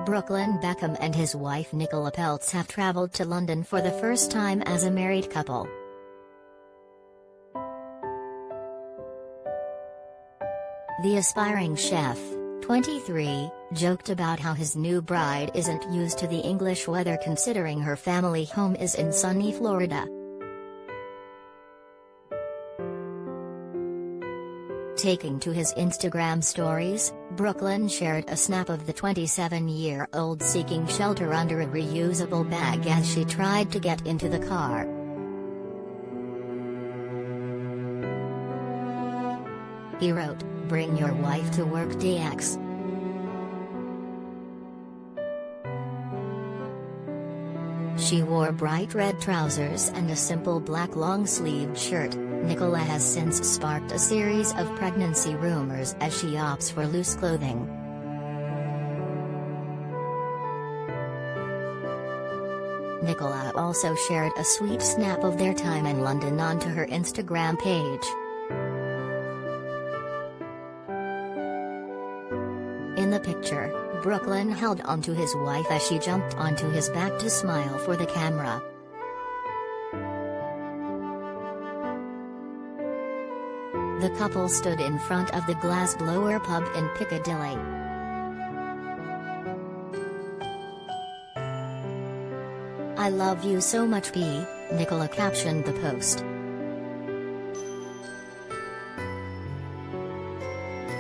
Brooklyn Beckham and his wife Nicola Peltz have traveled to London for the first time as a married couple. The aspiring chef, 23, joked about how his new bride isn't used to the English weather considering her family home is in sunny Florida. Taking to his Instagram stories, Brooklyn shared a snap of the 27-year-old seeking shelter under a reusable bag as she tried to get into the car. He wrote, "Bring your wife to work DX." She wore bright red trousers and a simple black long-sleeved shirt. Nicola has since sparked a series of pregnancy rumors as she opts for loose clothing. Nicola also shared a sweet snap of their time in London onto her Instagram page. In the picture, Brooklyn held onto his wife as she jumped onto his back to smile for the camera. The couple stood in front of the Glassblower pub in Piccadilly. "I love you so much B," Nicola captioned the post.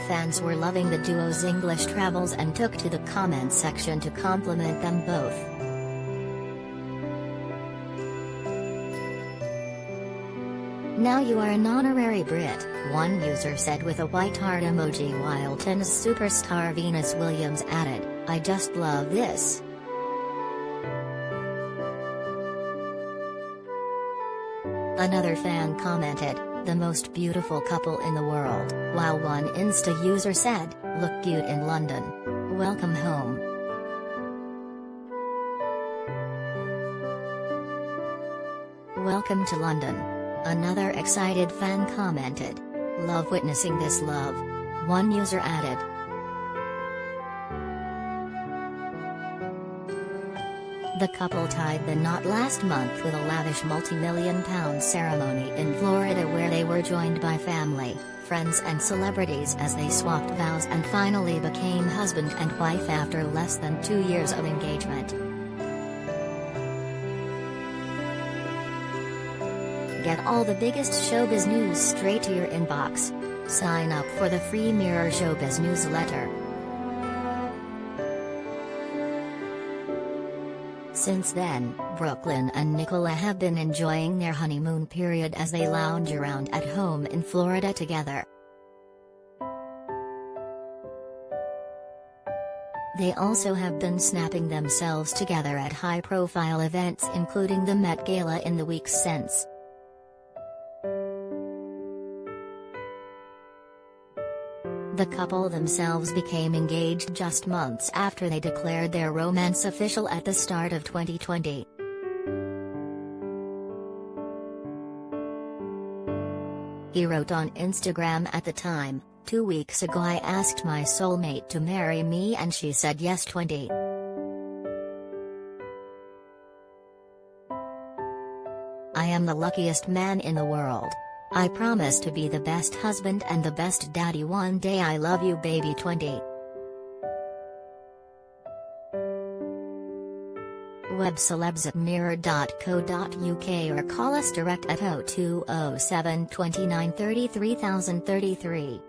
Fans were loving the duo's English travels and took to the comments section to compliment them both. "Now you are an honorary Brit," one user said with a white heart emoji, while tennis superstar Venus Williams added, "I just love this." Another fan commented, "The most beautiful couple in the world," while one Insta user said, "Look cute in London. Welcome home." "Welcome to London," another excited fan commented. "Love witnessing this love," one user added. The couple tied the knot last month with a lavish multi-million-pound ceremony in Florida where they were joined by family, friends and celebrities as they swapped vows and finally became husband and wife after less than 2 years of engagement. Get all the biggest showbiz news straight to your inbox. Sign up for the free Mirror Showbiz newsletter. Since then, Brooklyn and Nicola have been enjoying their honeymoon period as they lounge around at home in Florida together. They also have been snapping themselves together at high-profile events including the Met Gala in the weeks since. The couple themselves became engaged just months after they declared their romance official at the start of 2020. He wrote on Instagram at the time, "2 weeks ago I asked my soulmate to marry me and she said yes 20. I am the luckiest man in the world. I promise to be the best husband and the best daddy one day. I love you baby 20. Web celebs at mirror.co.uk or call us direct at 0207 29 33 033.